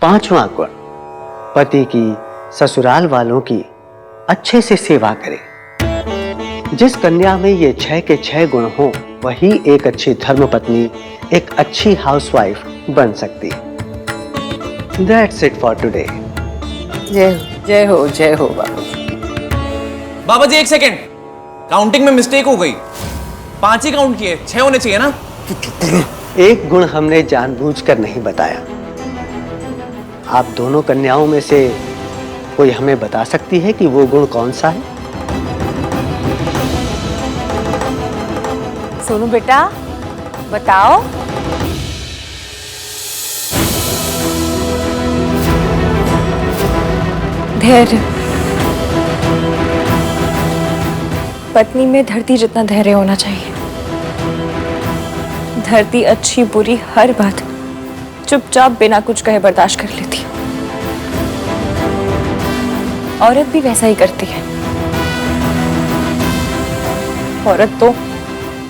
5वां गुण, पति की ससुराल वालों की अच्छे से सेवा करे। जिस कन्या में ये 6 के 6 गुण हो वही एक अच्छी धर्मपत्नी, एक अच्छी हाउसवाइफ बन सकती। That's it for today. जय हो बाबा जी। बाबा जी 1 सेकेंड, काउंटिंग में मिस्टेक हो गई। 5 ही काउंट किए, 6 होने चाहिए ना। एक गुण हमने जानबूझकर नहीं बताया। आप दोनों कन्याओं में से कोई हमें बता सकती है कि वो गुण कौन सा है? सोनू बेटा बताओ। धैर्य। पत्नी में धरती जितना धैर्य होना चाहिए। धरती अच्छी बुरी हर बात चुपचाप बिना कुछ कहे बर्दाश्त कर लेती है। औरत भी वैसा ही करती है। औरत तो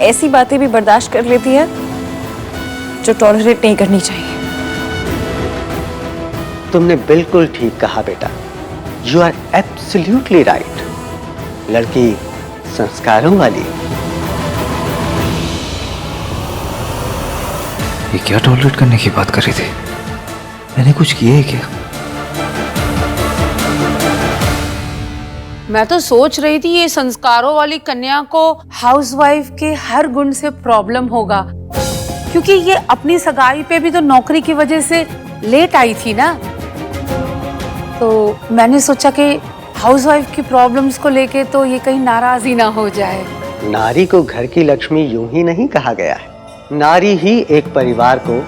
ऐसी बातें भी बर्दाश्त कर लेती है जो टॉलरेट नहीं करनी चाहिए। तुमने बिल्कुल ठीक कहा बेटा। You are absolutely right. लड़की संस्कारों वाली। ये क्या टॉलरेट करने की बात कर रही थी? मैंने कुछ किया है क्या? मैं तो सोच रही थी ये संस्कारों वाली कन्या को हाउसवाइफ के हर गुण से प्रॉब्लम होगा, क्योंकि ये अपनी सगाई पे भी तो नौकरी की वजह से लेट आई थी ना। तो मैंने सोचा कि हाउसवाइफ की प्रॉब्लम्स को लेके तो ये कहीं नाराज ही ना हो जाए। नारी को घर की लक्ष्मी यूं ही नहीं कहा गया है। नारी ही एक परिवार को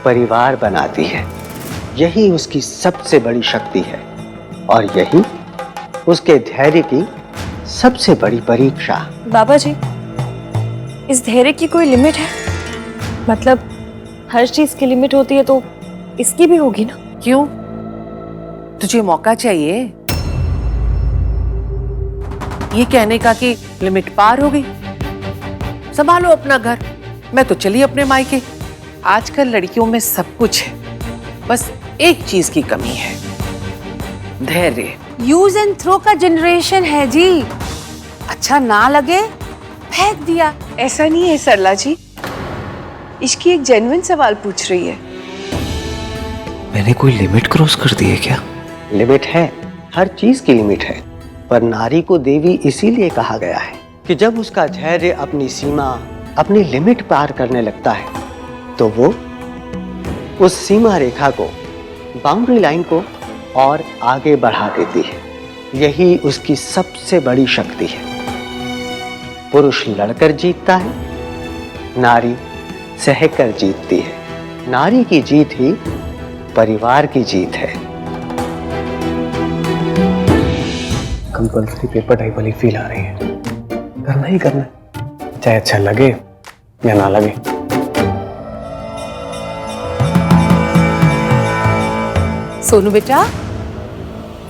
परिवार बनाती है। यही उसकी सबसे बड़ी शक्ति है और यही उसके धैर्य की सबसे बड़ी परीक्षा। बाबा जी, इस धैर्य की कोई लिमिट है? मतलब हर चीज की लिमिट होती है तो इसकी भी होगी ना? क्यों? तुझे मौका चाहिए ये कहने का कि लिमिट पार हो गई? संभालो अपना घर, मैं तो चली अपने मायके। आजकल लड़कियों में सब कुछ है, बस एक चीज की कमी है, धैर्य। यूज एंड थ्रो का जनरेशन है जी। अच्छा ना लगे फेंक दिया। ऐसा नहीं है सरला जी, इसकी एक जेन्युइन सवाल पूछ रही है। मैंने कोई लिमिट क्रॉस कर दी है क्या? लिमिट है, हर चीज की लिमिट है। पर नारी को देवी इसीलिए कहा गया है कि जब उसका धैर्य अपनी सीमा, अपनी लिमिट पार करने लगता है तो वो उस सीमा रेखा को, बाउंड्री लाइन को और आगे बढ़ा देती है। यही उसकी सबसे बड़ी शक्ति है। पुरुष लड़कर जीतता है, नारी सहकर जीतती है। नारी की जीत ही परिवार की जीत है। कंपल्सरी पेपर टाइप वाली फील आ रही है। करना ही करना, चाहे अच्छा लगे या ना लगे। सोनू बेटा,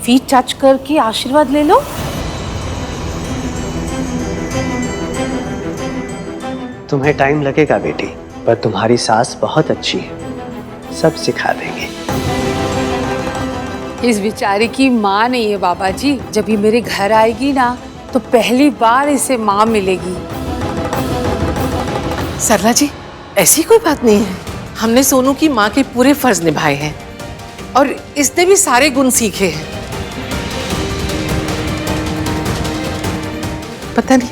फीट टच करके आशीर्वाद ले लो। तुम्हें टाइम लगेगा बेटी, पर तुम्हारी सास बहुत अच्छी है, सब सिखा देंगे। इस बेचारे की माँ नहीं है बाबा जी। जब ये मेरे घर आएगी ना तो पहली बार इसे माँ मिलेगी। सरला जी, ऐसी कोई बात नहीं है। हमने सोनू की माँ के पूरे फर्ज निभाए हैं और इसने भी सारे गुण सीखे हैं। पता नहीं,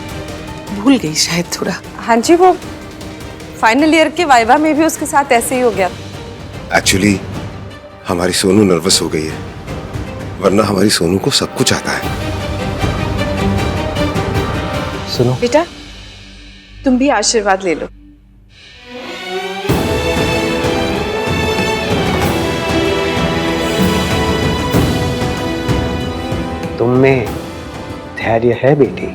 भूल गई शायद थोड़ा। हाँ जी, वो फाइनल ईयर के वाइवा में भी उसके साथ ऐसे ही हो गया। एक्चुअली हमारी सोनू नर्वस हो गई है, वरना हमारी सोनू को सब कुछ आता है। सुनो बेटा, तुम भी आशीर्वाद ले लो। तुम में धैर्य है बेटी।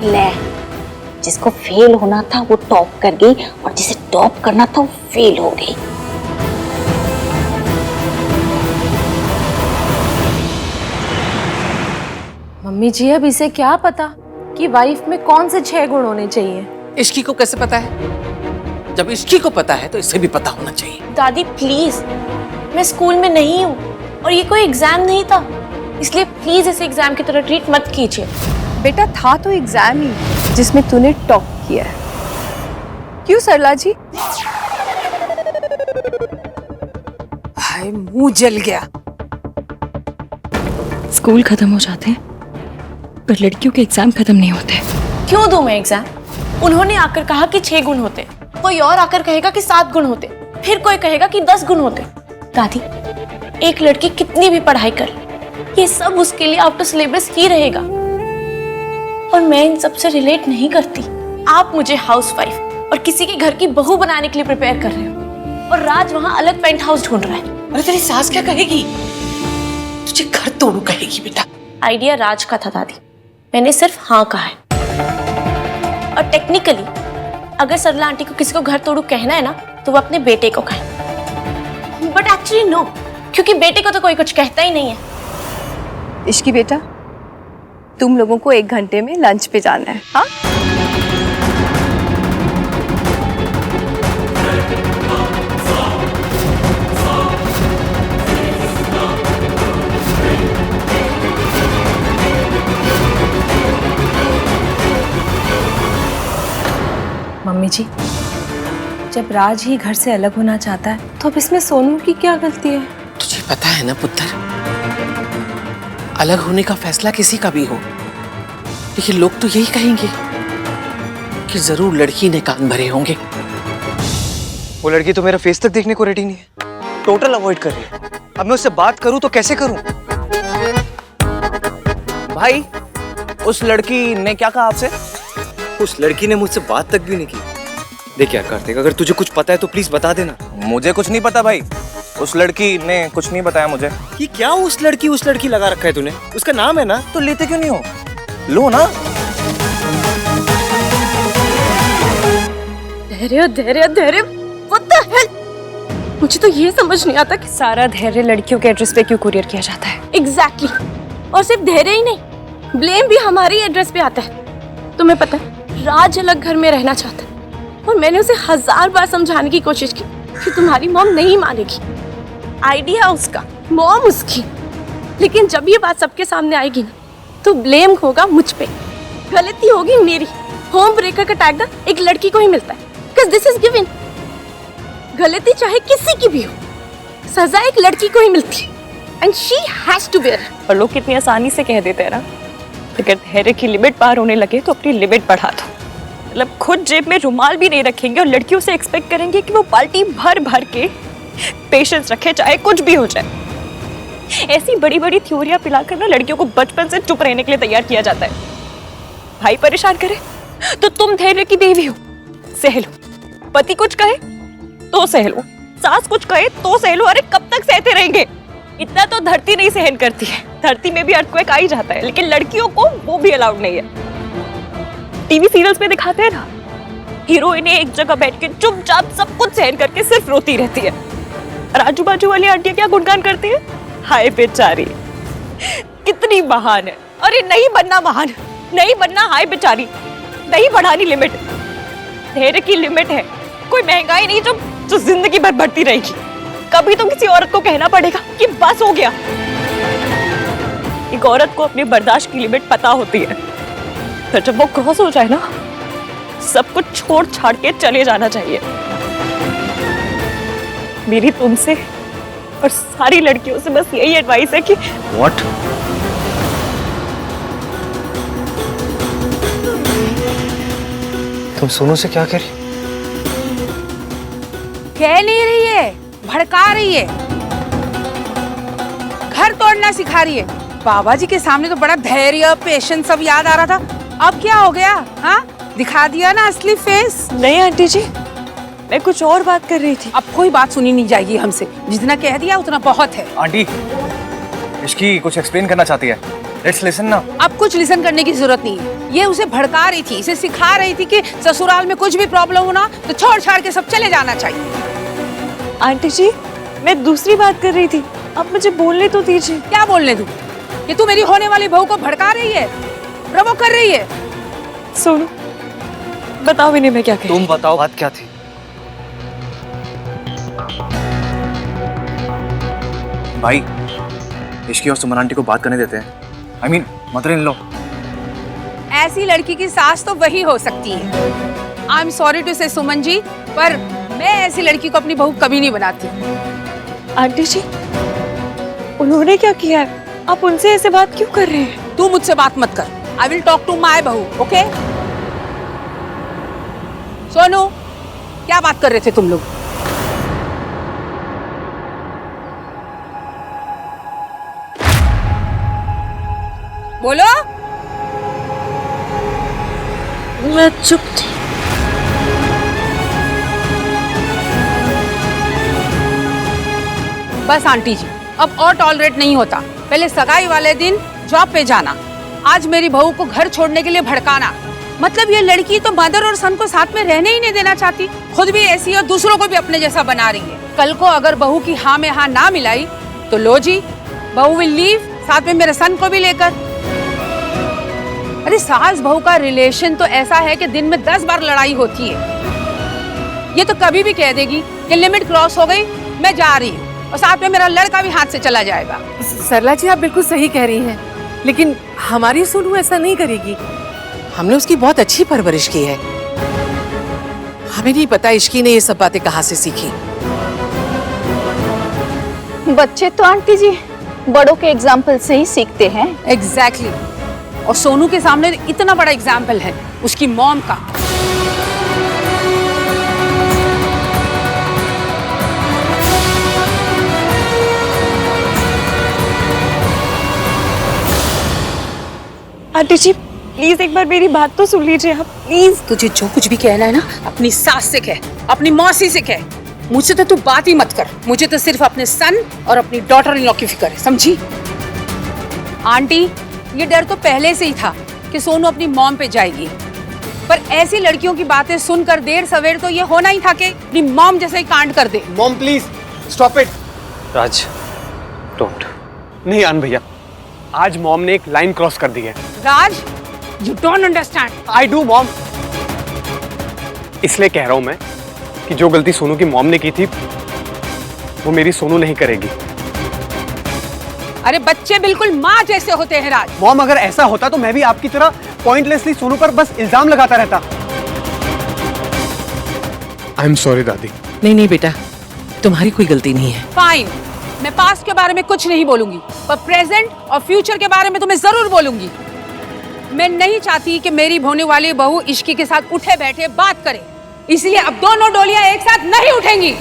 ले, जिसको फेल होना था वो टॉप कर गई और जिसे टॉप करना था वो फेल हो गई। मम्मी जी, अब इसे क्या पता कि वाइफ में कौन से 6 गुण होने चाहिए? इश्की को कैसे पता है? जब इसकी को पता है तो इसे भी पता होना चाहिए। दादी प्लीज, मैं स्कूल में नहीं हूँ और ये कोई एग्जाम नहीं था, इसलिए प्लीज इसे एग्जाम की तरह ट्रीट मत कीजिए। बेटा था तो एग्जाम ही जिसमें तूने टॉप किया है। क्यों सरला जी? हाय मुंह जल गया। स्कूल खत्म हो जाते हैं पर लड़कियों के एग्जाम खत्म नहीं होते। क्यों दूं मैं एग्जाम? उन्होंने आकर कहा कि 6 गुण होते, कोई और आकर कहेगा कि 7 गुण होते, फिर कोई कहेगा कि 10 गुण होते। दादी, एक लड़की कितनी भी पढ़ाई कर ले, ये सब उसके लिए आउट ऑफ सिलेबस ही रहेगा और मैं इन सब से रिलेट नहीं करती। आप मुझे हाउसवाइफ और किसी के घर की बहू बनाने के लिए प्रिपेयर कर रहे हो और राज वहां अलग पेंट हाउस ढूंढ रहा है। अरे तेरी सास क्या कहेगी? तुझे घर तोड़ू कहेगी बेटा। आइडिया राज का था दादी, मैंने सिर्फ हाँ कहा है। और टेक्निकली अगर सरला आंटी को किसी को घर तोड़ू कहना है ना तो वो अपने बेटे को कहे, बट एक्चुअली नो, क्योंकि बेटे को तो कोई कुछ कहता ही नहीं है। इश्की बेटा, तुम लोगों को 1 घंटे में लंच पे जाना है। हाँ, मम्मी जी, जब राज ही घर से अलग होना चाहता है तो अब इसमें सोनू की क्या गलती है? तुझे पता है ना पुत्र, अलग होने का फैसला किसी का भी हो, लेकिन लोग तो यही कहेंगे कि जरूर लड़की ने कान भरे होंगे। वो लड़की तो मेरा फेस तक देखने को रेडी नहीं है, टोटल अवॉइड कर रही है। अब मैं उससे बात करूं तो कैसे करूं? भाई, उस लड़की ने क्या कहा आपसे? उस लड़की ने मुझसे बात तक भी नहीं की। देख क्या कार्तिक, अगर तुझे कुछ पता है तो प्लीज बता देना। मुझे कुछ नहीं पता भाई, उस लड़की ने कुछ नहीं बताया मुझे। ये क्या उस लड़की लगा रखा है तूने? उसका नाम है ना? तो लेते क्यों नहीं हो? लो ना। धैर्य धैर्य धैर्य, व्हाट द हेल? मुझे तो ये समझ नहीं आता कि सारा धैर्य लड़कियों के एड्रेस पे क्यों कुरियर किया जाता है? एग्जैक्टली और सिर्फ धैर्य ही नहीं, ब्लेम भी हमारे एड्रेस पे आता है। तुम्हें पता है राज अलग घर में रहना चाहता है और मैंने उसे 1000 बार समझाने की कोशिश की कि तुम्हारी मॉम नहीं मानेगी। आइडिया उसका, मॉम उसकी, लेकिन जब ये बात सबके सामने आएगी ना तो ब्लेम होगा मुझ पे, गलती होगी मेरी। होम ब्रेकर का टैग ना एक लड़की को ही मिलता है, बिकॉज़ दिस इज गिवन। गलती चाहे किसी की भी हो, सजा एक लड़की को ही मिलती है and she has to bear. और लोग कितनी आसानी से कह देते हैं ना, अगर धैर्य की लिमिट पार होने लगे तो अपनी लिमिट बढ़ा दो। मतलब खुद जेब में रुमाल भी नहीं रखेंगे और लड़कियों से एक्सपेक्ट करेंगे कि वो बाल्टी भर भर के पेशेंस रखे, चाहे कुछ भी हो जाए। ऐसी बड़ी बड़ी थ्योरियां पिलाकर ना लड़कियों को बचपन से चुप रहने के लिए तैयार किया जाता है। भाई परेशान करे तो तुम धैर्य की देवी हो, सह लो। पति कुछ कहे तो सह लो, सास कुछ कहे तो सह लो। अरे कब तक सहते रहेंगे? इतना तो धरती नहीं सहन करती है, धरती में भी अर्थक्वेक आ ही जाता है, लेकिन लड़कियों को वो भी अलाउड नहीं है। टीवी सीरियल्स में दिखाते हैं ना, हीरोइनें एक जगह बैठ के चुपचाप सब कुछ सहन करके सिर्फ रोती रहती है, और आजू बाजू वाली आंटियां क्या गुणगान करती है, हाय बेचारी कितनी महान है। अरे नहीं बनना महान, नहीं बनना हाय बेचारी, नहीं बढ़ानी लिमिट। धैर्य की लिमिट है, कोई महंगाई नहीं जो जिंदगी भर बढ़ती रहेगी। कभी तो किसी औरत को कहना पड़ेगा कि बस हो गया। एक औरत को अपनी बर्दाश्त की लिमिट पता होती है, तो जब वो क्रॉस हो जाए ना, सब कुछ छोड़ छाड़ के चले जाना चाहिए। मेरी तुमसे और सारी लड़कियों से बस यही एडवाइस है कि व्हाट? तुम सोनू से क्या कह रही? कह नहीं रही है, भड़का रही है, घर तोड़ना सिखा रही है। बाबा जी के सामने तो बड़ा धैर्य, पेशेंस सब याद आ रहा था, अब क्या हो गया? हाँ, दिखा दिया ना असली फेस। नहीं आंटी जी, मैं कुछ और बात कर रही थी। अब कोई बात सुनी नहीं जाएगी हमसे, जितना कह दिया उतना बहुत है। आंटी, इसकी कुछ एक्सप्लेन करना चाहती है, लेट्स लिसन ना। अब कुछ लिसन करने की जरूरत नहीं है, ये उसे भड़का रही थी, इसे सिखा रही थी कि ससुराल में कुछ भी प्रॉब्लम हो ना तो छोड़ छाड़ के सब चले जाना चाहिए। आंटी जी, मैं दूसरी बात कर रही थी, अब मुझे बोलने तो दीजिए। क्या बोलने दूं? कि तू मेरी होने वाली बहू को भड़का रही है, प्रवोक कर रही है। सुनो, बताओ इन्हें मैं क्या कह रही। तुम बताओ बात क्या थी? भाई, इश्की और सुमन आंटी को बात करने देते हैं। I mean, mother in law. ऐसी लड़की की सास तो वही हो सकती है। आई एम सॉरी टू से सुमन जी, पर मैं ऐसी लड़की को अपनी बहू कभी नहीं बनाती। आंटी जी, उन्होंने क्या किया है? आप उनसे ऐसे बात क्यों कर रहे हैं? तू मुझसे बात मत कर। I will talk to my बहू, ओके? सोनू, क्या बात कर रहे थे तुम लोग? बोलो। मैं चुप थी। बस आंटी जी, अब और टॉलरेट नहीं होता। पहले सगाई वाले दिन जॉब पे जाना, आज मेरी बहू को घर छोड़ने के लिए भड़काना। मतलब ये लड़की तो मदर और सन को साथ में रहने ही नहीं देना चाहती, खुद भी ऐसी और दूसरों को भी अपने जैसा बना रही है। कल को अगर बहू की हाँ में हाँ ना मिलाई तो लो जी, बहू विल लीव, साथ में मेरे सन को भी लेकर। अरे सास बहू का रिलेशन तो ऐसा है कि दिन में 10 बार लड़ाई होती है। ये तो कभी भी कह देगी कि लिमिट क्रॉस हो गई, मैं जा रही हूँ, और साथ में मेरा लड़का भी हाथ से चला जाएगा। सरला जी, आप बिल्कुल सही कह रही हैं, लेकिन हमारी सोनू ऐसा नहीं करेगी। हमने उसकी बहुत अच्छी परवरिश की है। हमें नहीं पता इश्की ने ये सब बातें कहाँ से सीखी। बच्चे तो आंटी जी बड़ों के एग्जाम्पल से ही सीखते हैं। एग्जैक्टली। और सोनू के सामने इतना बड़ा एग्जाम्पल है उसकी मॉम का। आंटी जी, प्लीज एक बार मेरी बात तो सुन लीजिए आप, प्लीज। तुझे जो कुछ भी कहना है ना, अपनी सास से कह, अपनी मौसी से कह। मुझसे तो तू बात ही मत कर। मुझे तो सिर्फ अपने सन और अपनी डॉटर इन लॉ की फिक्र है, समझी? आंटी, ये डर तो पहले से ही था कि सोनू अपनी मॉम पे जाएगी, पर ऐसी लड़कियों की बातें सुनकर देर सवेर तो ये होना ही था कि अपनी मॉम जैसे ही कांड कर दे। Mom please stop it. Raj, don't. नहीं आन भैया, आज मॉम ने एक लाइन क्रॉस कर दी है। Raj, you don't understand. I do mom. इसलिए कह रहा हूं मैं कि जो गलती सोनू की मॉम ने की थी वो मेरी सोनू नहीं करेगी। अरे बच्चे बिल्कुल माँ जैसे होते हैं राज। मॉम, अगर ऐसा होता तो मैं भी आपकी तरह पॉइंटलेसली सोनू पर बस इल्जाम लगाता रहता। आई एम सॉरी दादी। नहीं नहीं बेटा, तुम्हारी कोई गलती नहीं है। फाइन, मैं पास्ट के बारे में कुछ नहीं बोलूंगी, पर प्रेजेंट और फ्यूचर के बारे में तो मैं जरूर बोलूंगी। मैं नहीं चाहती कि मेरी होने वाली बहू इश्की के साथ उठे बैठे बात करे, इसलिए अब दोनों डोलियां एक साथ नहीं उठेंगी।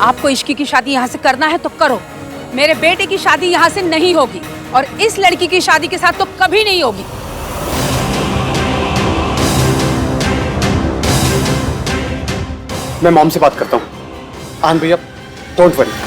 आपको इश्की की शादी यहाँ से करना है तो करो, मेरे बेटे की शादी यहाँ से नहीं होगी, और इस लड़की की शादी के साथ तो कभी नहीं होगी। मैं मॉम से बात करता हूँ। आन भैया, डोंट वरी।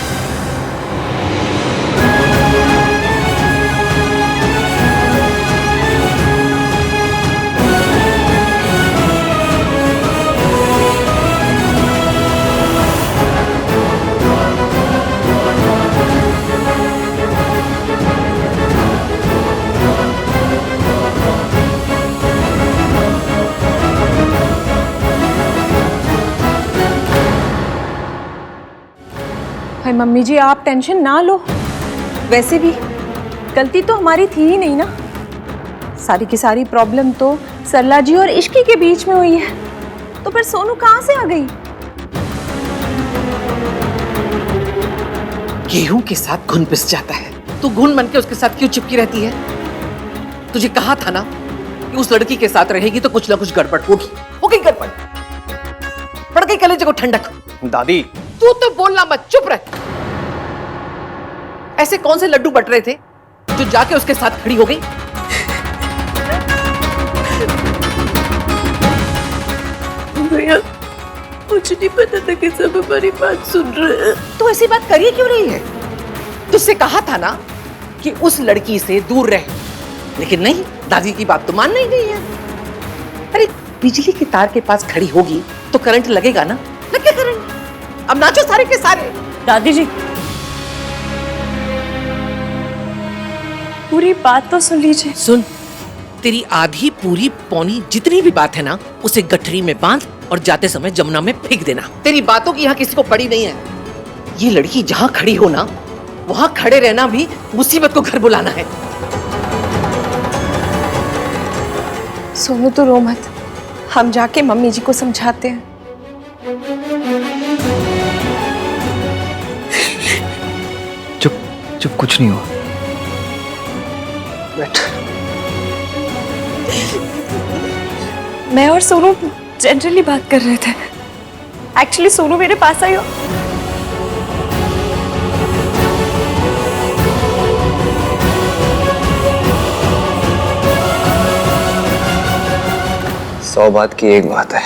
भाई मम्मी जी, आप टेंशन ना लो। वैसे भी गलती तो हमारी थी ही नहीं ना। सारी की सारी प्रॉब्लम तो सरला जी और इश्की के बीच में हुई है, तो फिर सोनू कहाँ से आ गई? गेहूं के साथ घुन पिस जाता है, तू घुन बन के उसके साथ क्यों चिपकी रहती है? तुझे कहा था ना कि उस लड़की के साथ रहेगी तो कुछ ना कुछ गड़बड़ होगी। हो गई गड़बड़, पड़ गई कलेजे को ठंडक। दादी, तू तो बोलना मत, चुप रह। ऐसे कौन से लड्डू बट रहे थे जो जाके उसके साथ खड़ी हो गई? भैया, मुझे नहीं पता था कि सब हमारी बात सुन रहे हैं। तू ऐसी बात करी क्यों रही है? तुझसे कहा था ना कि उस लड़की से दूर रह, लेकिन नहीं, दादी की बात तो मानना ही नहीं है। अरे बिजली के तार के पास खड़ी होगी तो करंट लगेगा ना, लग गया करंट। अब नाचो सारे के सारे। दादी जी, पूरी बात तो सुन लीजिए। सुन, तेरी आधी पूरी पौनी जितनी भी बात है ना, उसे गठरी में बांध और जाते समय जमुना में फेंक देना। तेरी बातों की यहाँ किसी को पड़ी नहीं है। ये लड़की जहाँ खड़ी हो ना, वहाँ खड़े रहना भी मुसीबत को घर बुलाना है। सोनू तो रो मत, हम जाके मम्मी जी को समझाते हैं। चुप चुप, कुछ नहीं हुआ। बैठ। मैं और सोनू जनरली बात कर रहे थे। एक्चुअली सोनू मेरे पास आई। सौ बात की एक बात है,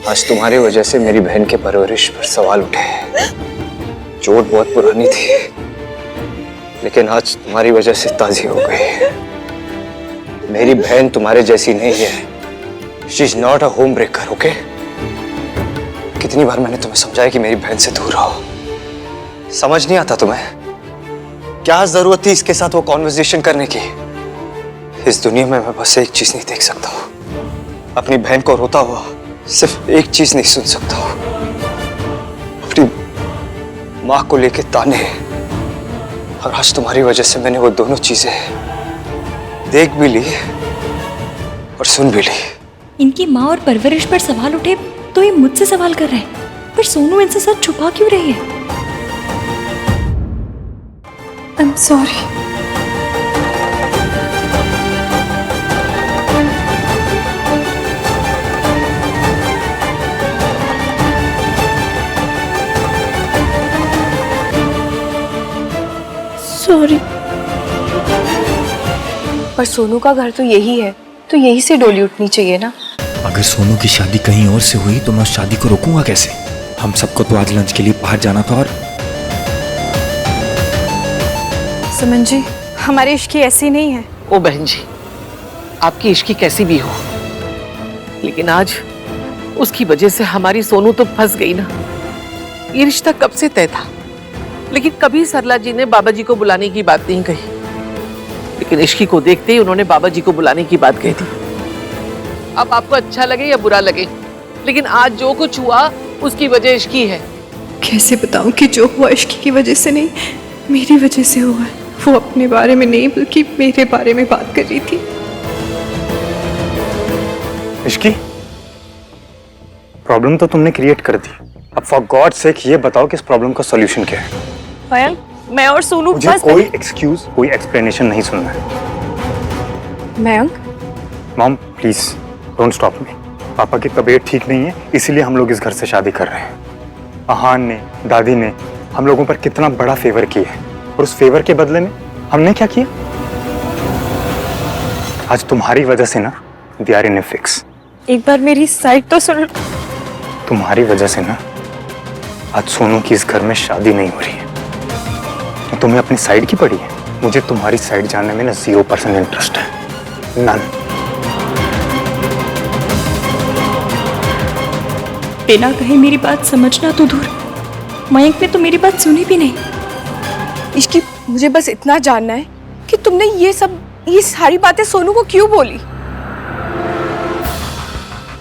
आज तुम्हारी वजह से मेरी बहन के परवरिश पर सवाल उठे। चोट बहुत पुरानी थी, लेकिन आज तुम्हारी वजह से ताजी हो गई। मेरी बहन तुम्हारे जैसी नहीं है। She is not a home breaker, okay? कितनी बार मैंने तुम्हें समझाया कि मेरी बहन से दूर रहो, समझ नहीं आता तुम्हें? क्या जरूरत थी इसके साथ वो कॉन्वर्सेशन करने की? इस दुनिया में मैं बस एक चीज नहीं देख सकता हूँ, अपनी बहन को रोता हुआ। सिर्फ एक चीज नहीं सुन सकता हूँ, अपनी माँ को लेके ताने। और आज तुम्हारी वजह से मैंने वो दोनों चीजें देख भी ली और सुन भी ली। इनकी माँ और परवरिश पर सवाल उठे तो ये मुझसे सवाल कर रहे हैं, पर सोनू इनसे सच छुपा क्यों रही है? I am sorry. सॉरी। पर सोनू का घर तो यही है, तो यही से डोली उठनी चाहिए ना। अगर सोनू की शादी कहीं और से हुई तो मैं उस शादी को रोकूंगा कैसे? हम सबको तो आज लंच के लिए बाहर जाना था। और सुमन जी, हमारी इश्की ऐसी नहीं है। ओ बहन जी, आपकी इश्की कैसी भी हो, लेकिन आज उसकी वजह से हमारी सोनू तो फंस गई ना। ये रिश्ता कब से तय था, लेकिन कभी सरला जी ने बाबा जी को बुलाने की बात नहीं कही। लेकिन इश्की को देखते ही उन्होंने बाबा जी को बुलाने की बात कही थी। अब आपको अच्छा लगे या बुरा लगे, लेकिन आज जो कुछ हुआ उसकी वजह इश्की है। कैसे बताऊं कि जो हुआ इश्की की वजह से नहीं, मेरी वजह से हुआ है। वो अपने बारे में नहीं बल्कि मेरे बारे में बात कर रही थी। इश्की, प्रॉब्लम तो तुमने क्रिएट कर दी। अब फॉर गॉड सेक ये बताओ कि इस प्रॉब्लम का सॉल्यूशन क्या है? मयंक, मैं और सोनू मुझे कोई एक्सक्यूज, कोई एक्सप्लेनेशन नहीं सुनना है। Mayank, mom please don't stop me. पापा की तबीयत ठीक नहीं है, इसीलिए हम लोग इस घर से शादी कर रहे हैं। अहान ने, दादी ने हम लोगों पर कितना बड़ा फेवर किया है, और उस फेवर के बदले में हमने क्या किया? आज तुम्हारी वजह से ना they are in a fix. एक बार मेरी साइड तो सुन। तुम्हारी वजह से ना आज सोनू की इस घर में शादी नहीं हो रही है। तुम्हें अपनी साइड की पड़ी है। मुझे तुम्हारी साइड जानने में ना 0% इंटरेस्ट है, नन। बिना कहे मेरी बात समझना तो दूर, मयंक ने तो मेरी बात सुनी भी नहीं। इश्की, मुझे बस इतना जानना है कि तुमने ये सारी बातें सोनू को क्यों बोली?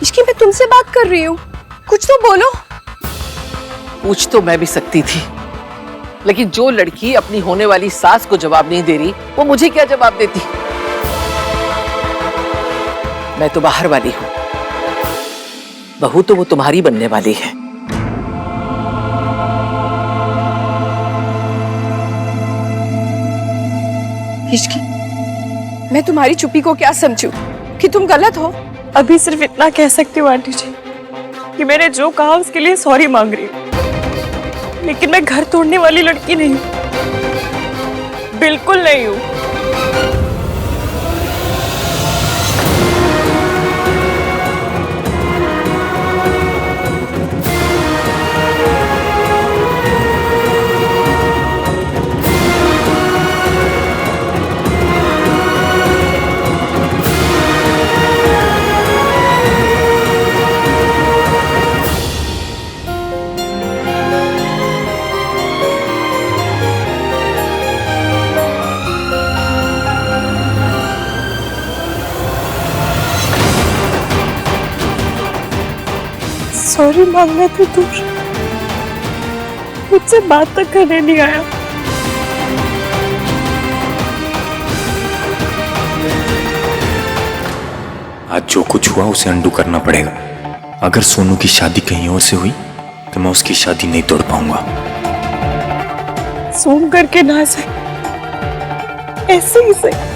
इश्की, मैं तुमसे बात कर रही हूँ, कुछ तो बोलो। पूछ तो मैं भी सकती थी, लेकिन जो लड़की अपनी होने वाली सास को जवाब नहीं दे रही, वो मुझे क्या जवाब देती? मैं तो बाहर वाली हूं, बहू तो वो तुम्हारी बनने वाली है। इश्की, मैं तुम्हारी चुप्पी को क्या समझूं कि तुम गलत हो? अभी सिर्फ इतना कह सकती हूँ आंटी जी कि मैंने जो कहा उसके लिए सॉरी मांग रही हूँ, लेकिन मैं घर तोड़ने वाली लड़की नहीं हूँ, बिल्कुल नहीं हूँ। सॉरी मांगना तो दूर, मुझसे बात तक करने नहीं आया। आज जो कुछ हुआ उसे अंडू करना पड़ेगा। अगर सोनू की शादी कहीं और से हुई तो मैं उसकी शादी नहीं तोड़ पाऊंगा। सूम करके ना सही, ऐसे ही सही